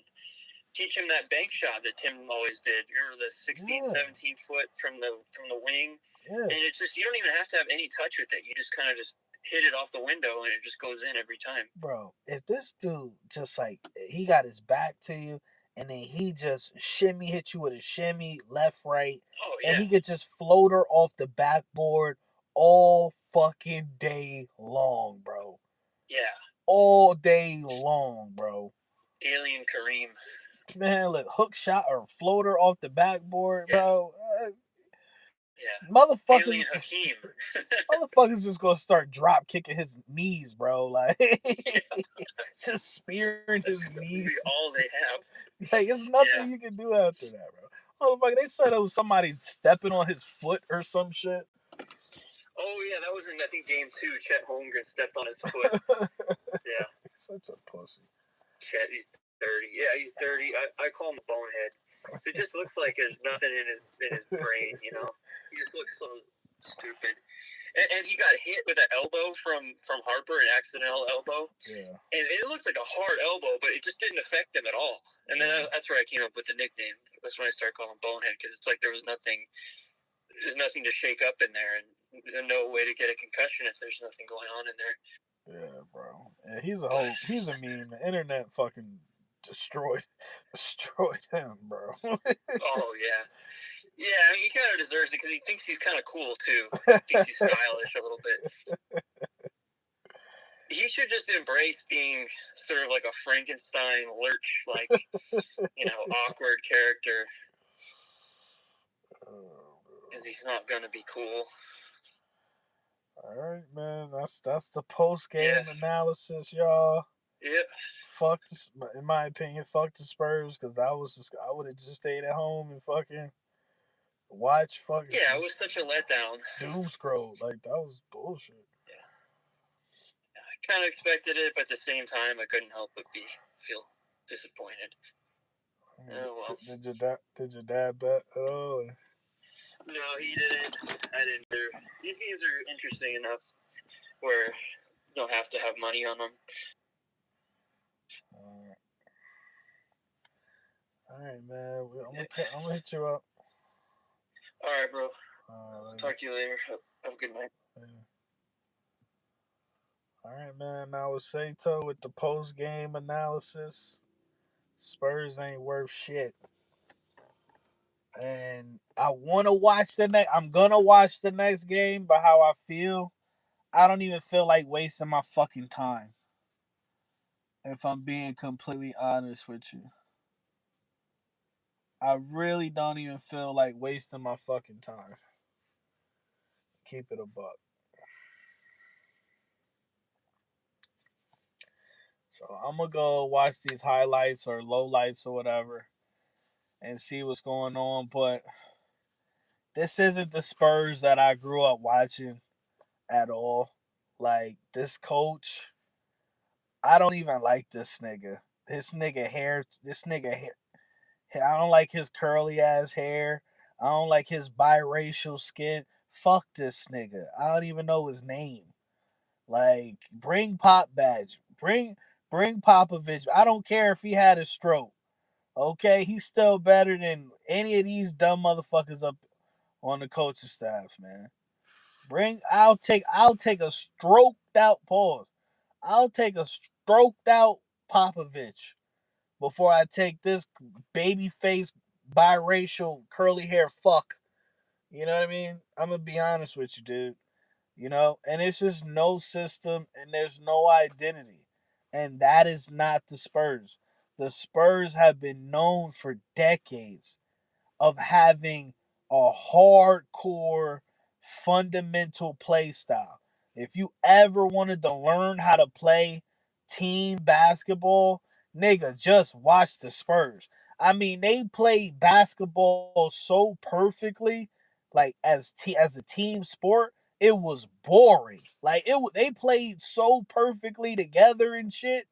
teach him that bank shot that Tim always did. You're the 16, Yeah, 17 foot from the wing, yeah, and it's just you don't even have to have any touch with it. You just kind of just hit it off the window, and it just goes in every time. bro. If this dude just like he got his back to you, and then he just shimmy hit you with a shimmy left right, Oh and yeah, he could just float her off the backboard all fucking day long, bro. yeah. All day long, bro. Alien Kareem. Man, look, hook shot or floater off the backboard, Yeah, bro. yeah. Motherfuckers, Alien Hakeem. motherfuckers just gonna start drop kicking his knees, bro. Like Yeah, just spearing that's his gonna be knees. all they have. Like it's Yeah. nothing you can do after that, bro. Motherfucker, they said it was somebody stepping on his foot or some shit. Oh yeah, that was in I think game 2. Chet Holmgren stepped on his foot. Yeah. Such a pussy. Chet, he's dirty. Yeah, he's dirty. I call him a bonehead. It just looks like there's nothing in his brain. He just looks so stupid. And he got hit with an elbow from Harper, an accidental elbow. Yeah. And it looks like a hard elbow, but it just didn't affect him at all. And then that's where I came up with the nickname. That's when I started calling him Bonehead, because it's like there's nothing to shake up in there, and no way to get a concussion if there's nothing going on in there. Yeah, bro. Yeah, he's a meme. The internet fucking destroyed destroyed him, bro. Oh yeah, yeah. I mean, he kind of deserves it because he thinks he's kind of cool too. He thinks he's stylish a little bit. He should just embrace being sort of like a Frankenstein lurch, like awkward character, because he's not gonna be cool. All right, man. That's the post game Yeah. analysis, y'all. Yep. Fuck this, in my opinion, fuck the Spurs because I would have just stayed at home and fucking watch fucking Yeah, it was such a letdown. doom scroll. Like that was bullshit. Yeah. I kind of expected it, but at the same time, I couldn't help but feel disappointed. Oh well. Did your dad bet at all? No, he didn't. I didn't either. These games are interesting enough where you don't have to have money on them. All right, man. I'm gonna hit you up. All right, bro. Talk to you later. Have a good night. Yeah. All right, man. Now with Sato with the post game analysis. Spurs ain't worth shit. And I want to watch the next. I'm gonna watch the next game, but how I feel, I don't even feel like wasting my fucking time. If I'm being completely honest with you, I really don't even feel like wasting my fucking time. Keep it a buck. So I'm gonna go watch these highlights or lowlights or whatever, and see what's going on. But this isn't the Spurs that I grew up watching at all. Like this coach, I don't even like this nigga. This nigga hair. I don't like his curly ass hair. I don't like his biracial skin. Fuck this nigga. I don't even know his name. Like, bring Pop badge. Bring Popovich. I don't care if he had a stroke. Okay, he's still better than any of these dumb motherfuckers up on the coaching staff, man. I'll take a stroked out pause. I'll take a stroked out Popovich before I take this baby face biracial curly hair fuck. You know what I mean? I'm gonna be honest with you, dude. and it's just no system and there's no identity. And that is not the Spurs. The Spurs have been known for decades of having a hardcore fundamental play style. If you ever wanted to learn how to play team basketball, nigga, just watch the Spurs. I mean, they played basketball so perfectly, like as a team sport, it was boring. Like they played so perfectly together and shit.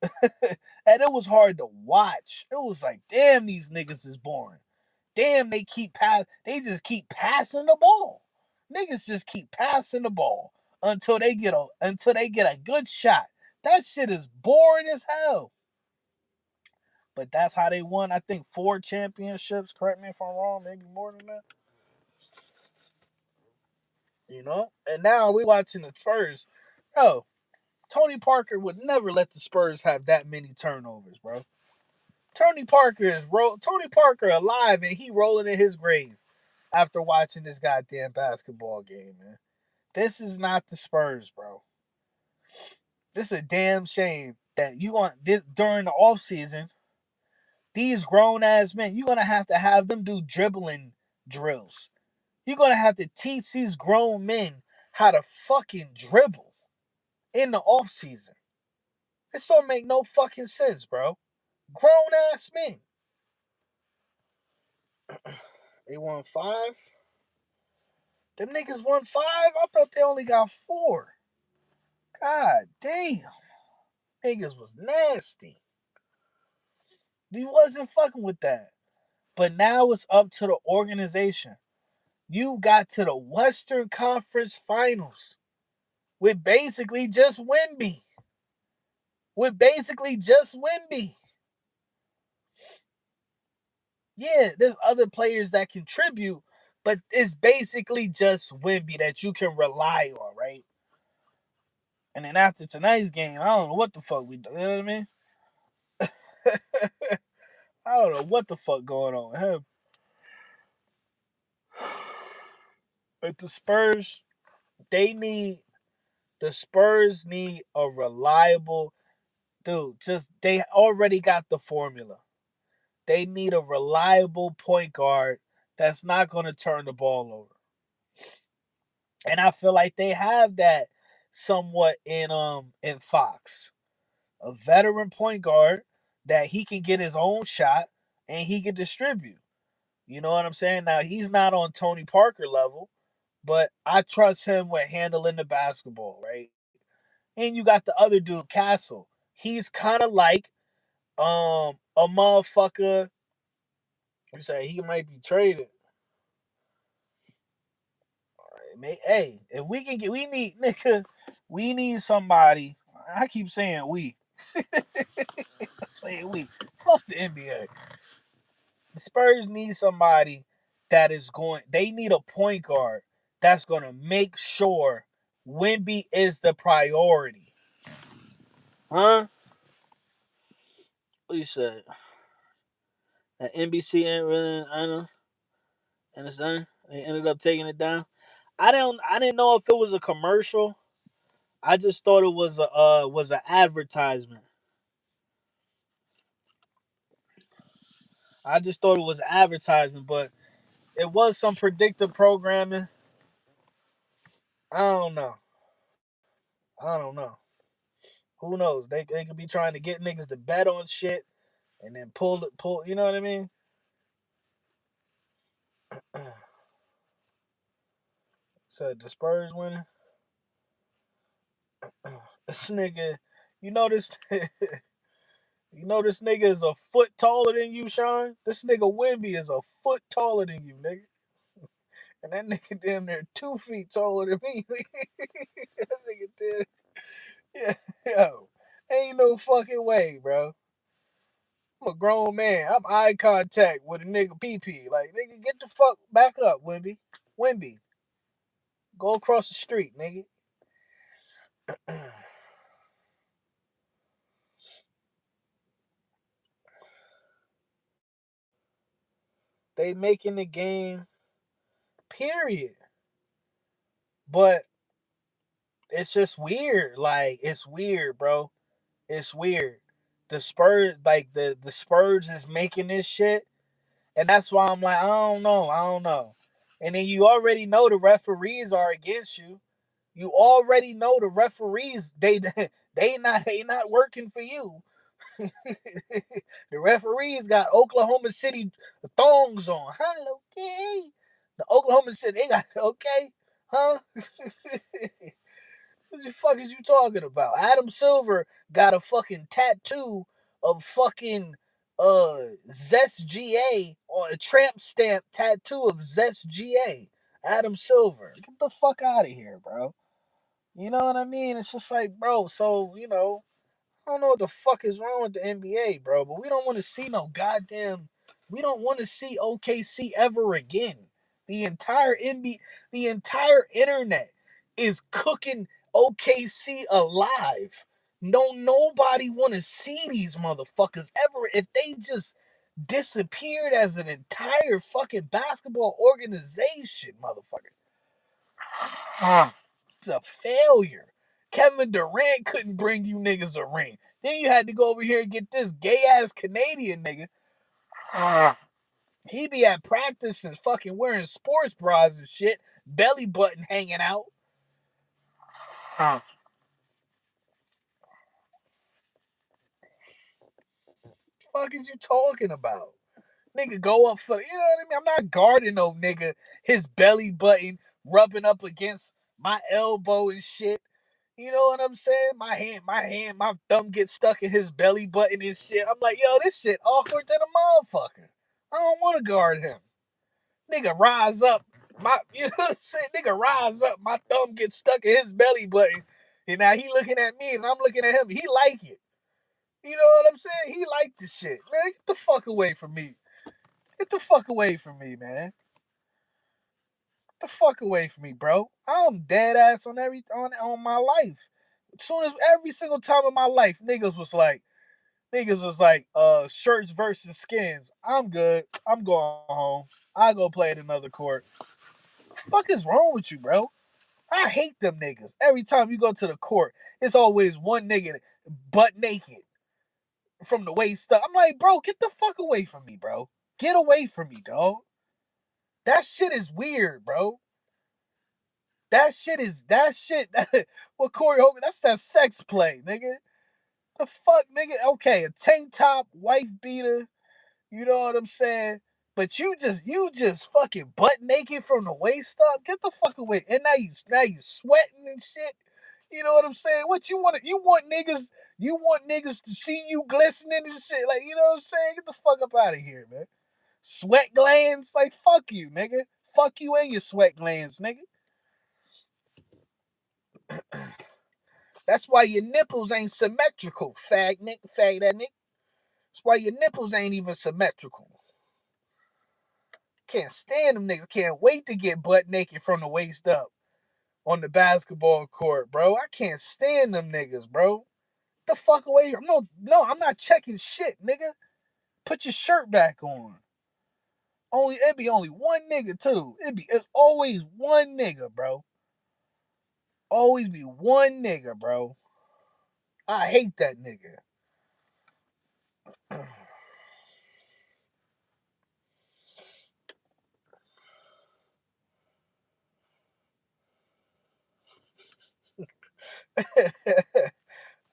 And it was hard to watch. It was like, damn, these niggas is boring. Damn, they just keep passing the ball. Niggas just keep passing the ball until they get a good shot. That shit is boring as hell. But that's how they won, I think, 4 championships. Correct me if I'm wrong, maybe more than that. And now we watching the Spurs. Bro, Tony Parker would never let the Spurs have that many turnovers, bro. Tony Parker alive and he rolling in his grave after watching this goddamn basketball game, man. This is not the Spurs, bro. This is a damn shame that you want this during the off season. These grown ass men, you're gonna have them do dribbling drills. You're gonna have to teach these grown men how to fucking dribble in the off season. This don't make no fucking sense, bro. Grown ass men. They won 5. Them niggas won 5. I thought they only got 4. God damn. Niggas was nasty. He wasn't fucking with that. But now it's up to the organization. You got to the Western Conference Finals with basically just Wemby. Yeah, there's other players that contribute, but it's basically just Wemby that you can rely on, right? And then after tonight's game, I don't know what the fuck we do. You know what I mean? I don't know what the fuck going on with him. But they need the Spurs need a reliable dude. Just they already got the formula. They need a reliable point guard that's not going to turn the ball over. And I feel like they have that somewhat in Fox. A veteran point guard that he can get his own shot and he can distribute. You know what I'm saying? Now he's not on Tony Parker level, but I trust him with handling the basketball, right? And you got the other dude, Castle. He's kind of like a motherfucker. You say he might be traded. Hey, if we can get, we need nigga, we need somebody. I keep saying we. Saying we. Fuck the NBA. The Spurs need somebody that is going. They need a point guard that's going to make sure Wemby is the priority. Huh? What you said? That NBC ain't really. I know. Understand? They ended up taking it down. I didn't know if it was a commercial. I just thought it was an advertisement. I just thought it was advertisement, but it was some predictive programming. I don't know. I don't know. Who knows? They could be trying to get niggas to bet on shit and then pull. You know what I mean? So the Spurs winning. This nigga, you know this. You know this nigga is a foot taller than you, Sean. This nigga Wimby is a foot taller than you, nigga. And that nigga damn near 2 feet taller than me. That nigga did. Yeah, yo, ain't no fucking way, bro. I'm a grown man. I'm eye contact with a nigga PP. Like, nigga, get the fuck back up, Wimby. Wimby, go across the street, nigga. They making the game, period. But it's just weird. Like it's weird, bro. It's weird. The Spurs, like the Spurs, is making this shit, and that's why I'm like, I don't know. And then you already know the referees are against you. You already know the referees they not working for you. The referees got Oklahoma City thongs on. Hello, okay. The Oklahoma City they got okay, huh? What the fuck is you talking about? Adam Silver got a fucking tattoo of fucking Zest GA, or a tramp stamp tattoo of Zest GA. Adam Silver. Get the fuck out of here, bro. You know what I mean? It's just like, bro, so, I don't know what the fuck is wrong with the NBA, bro, but we don't want to see no goddamn. We don't want to see OKC ever again. The entire NBA, the entire internet is cooking OKC alive. No, nobody want to see these motherfuckers ever. If they just disappeared as an entire fucking basketball organization, motherfucker. It's a failure. Kevin Durant couldn't bring you niggas a ring. Then you had to go over here and get this gay ass Canadian nigga. He be at practice and fucking wearing sports bras and shit, belly button hanging out. Fuck is you talking about? Nigga go up for, you know what I mean? I'm not guarding no nigga, his belly button rubbing up against my elbow and shit. You know what I'm saying? My thumb gets stuck in his belly button and shit. I'm like, yo, this shit awkward to the motherfucker. I don't want to guard him. Nigga, rise up. You know what I'm saying? Nigga, rise up. My thumb gets stuck in his belly button. And now he looking at me and I'm looking at him. He like it. You know what I'm saying? He like the shit. Man, get the fuck away from me. Get the fuck away from me, man. Get the fuck away from me, bro. I'm dead ass on my life. As soon as every single time in my life, niggas was like, shirts versus skins. I'm good. I'm going home. I go play at another court. What the fuck is wrong with you, bro? I hate them niggas. Every time you go to the court, it's always one nigga butt naked from the waist up. I'm like, bro, get the fuck away from me, bro. Get away from me, dog. That shit is weird, bro. That shit. What Corey Hogan? That's that sex play, nigga. The fuck, nigga? Okay, a tank top, wife beater. You know what I'm saying? But you just fucking butt naked from the waist up. Get the fuck away. And now you sweating and shit. You know what I'm saying? What you want? You want niggas to see you glistening and shit. Like, you know what I'm saying? Get the fuck up out of here, man. Sweat glands? Like, fuck you, nigga. Fuck you and your sweat glands, nigga. That's why your nipples ain't symmetrical, fag that nick. That's why your nipples ain't even symmetrical. Can't stand them niggas. Can't wait to get butt naked from the waist up on the basketball court, bro. I can't stand them niggas, bro. Get the fuck away. No, I'm not checking shit, nigga. Put your shirt back on. It'd be only one nigga too. It's always one nigga, bro. Always be one nigga, bro. I hate that nigga.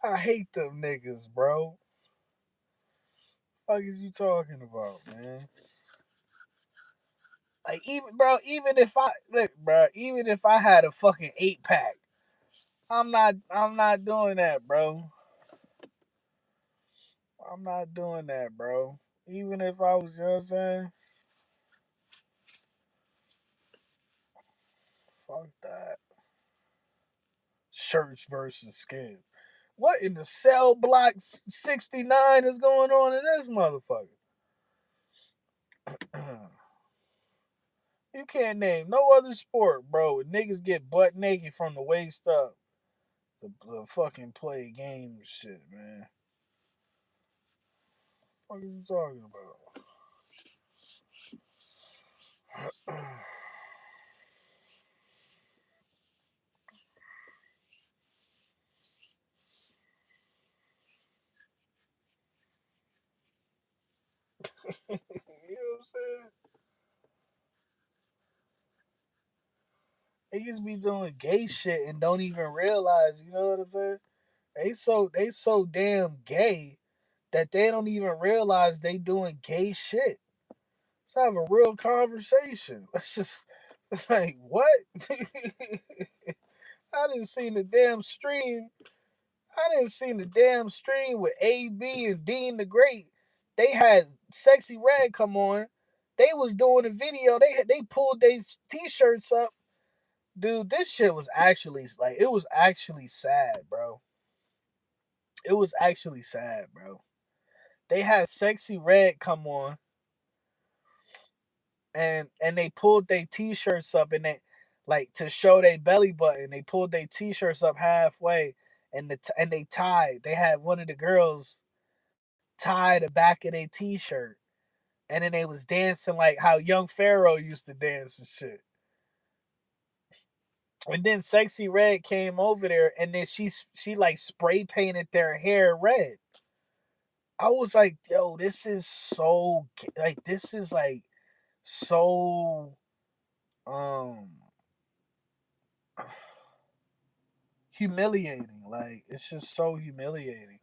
I hate them niggas, bro. What is you talking about, man? Like even if I had a fucking 8-pack, I'm not doing that, bro. I'm not doing that, bro. Even if I was, you know what I'm saying? Fuck that. Shirts versus skin. What in the cell block 69 is going on in this motherfucker? You can't name no other sport, bro. Where niggas get butt naked from the waist up to fucking play games and shit, man. What are you talking about? You know what I'm saying? Niggas be doing gay shit and don't even realize. You know what I'm saying? They so damn gay that they don't even realize they doing gay shit. Let's have a real conversation. Let's just, it's like, what? I didn't see the damn stream. I didn't see the damn stream with AB and Dean the Great. They had Sexy Red come on. They was doing a video. They pulled their t-shirts up. Dude, this shit was actually like it was actually sad, bro. It was actually sad, bro. They had Sexy Red come on and they pulled their t-shirts up and they like to show their belly button. They pulled their t-shirts up halfway and they tied. They had one of the girls tie the back of their t-shirt, and then they was dancing like how Young Pharaoh used to dance and shit. And then Sexy Red came over there, and then she like spray painted their hair red. I was like, yo, this is so like this is like so um humiliating. Like it's just so humiliating.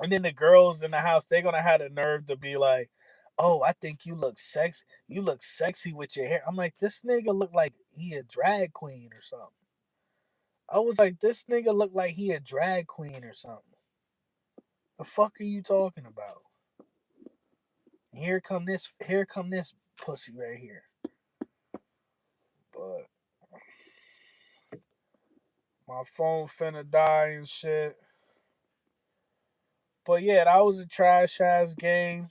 And then the girls in the house, they're gonna have the nerve to be like, "Oh, I think you look sexy. You look sexy with your hair." I'm like, this nigga look like he a drag queen or something. I was like, this nigga look like he a drag queen or something. The fuck are you talking about? And here come this pussy right here. But my phone finna die and shit. But yeah, that was a trash ass game.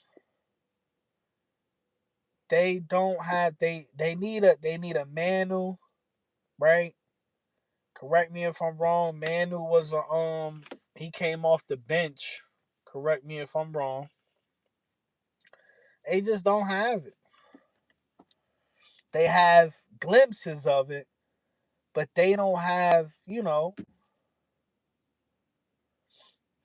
They don't have they need a Manu, right? Correct me if I'm wrong. Manu was a he came off the bench. Correct me if I'm wrong. They just don't have it. They have glimpses of it, but they don't have,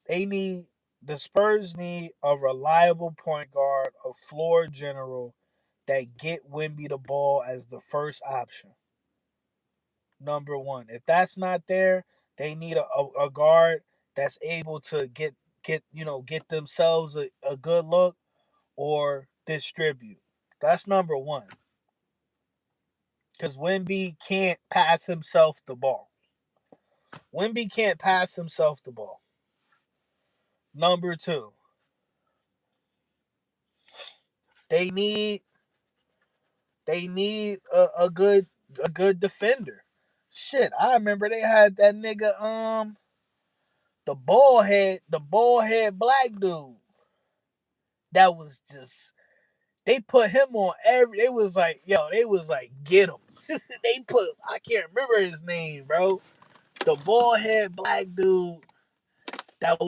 they need the Spurs need a reliable point guard, a floor general that get Wimby the ball as the first option. Number one. If that's not there, they need a guard that's able to get themselves a good look or distribute. That's number one. Because Wimby can't pass himself the ball. Wimby can't pass himself the ball. Number two, they need a good defender. Shit, I remember they had that nigga the ball head black dude that was just they put him on every. It was like they was like get him. They put I can't remember his name, bro. The ball head black dude that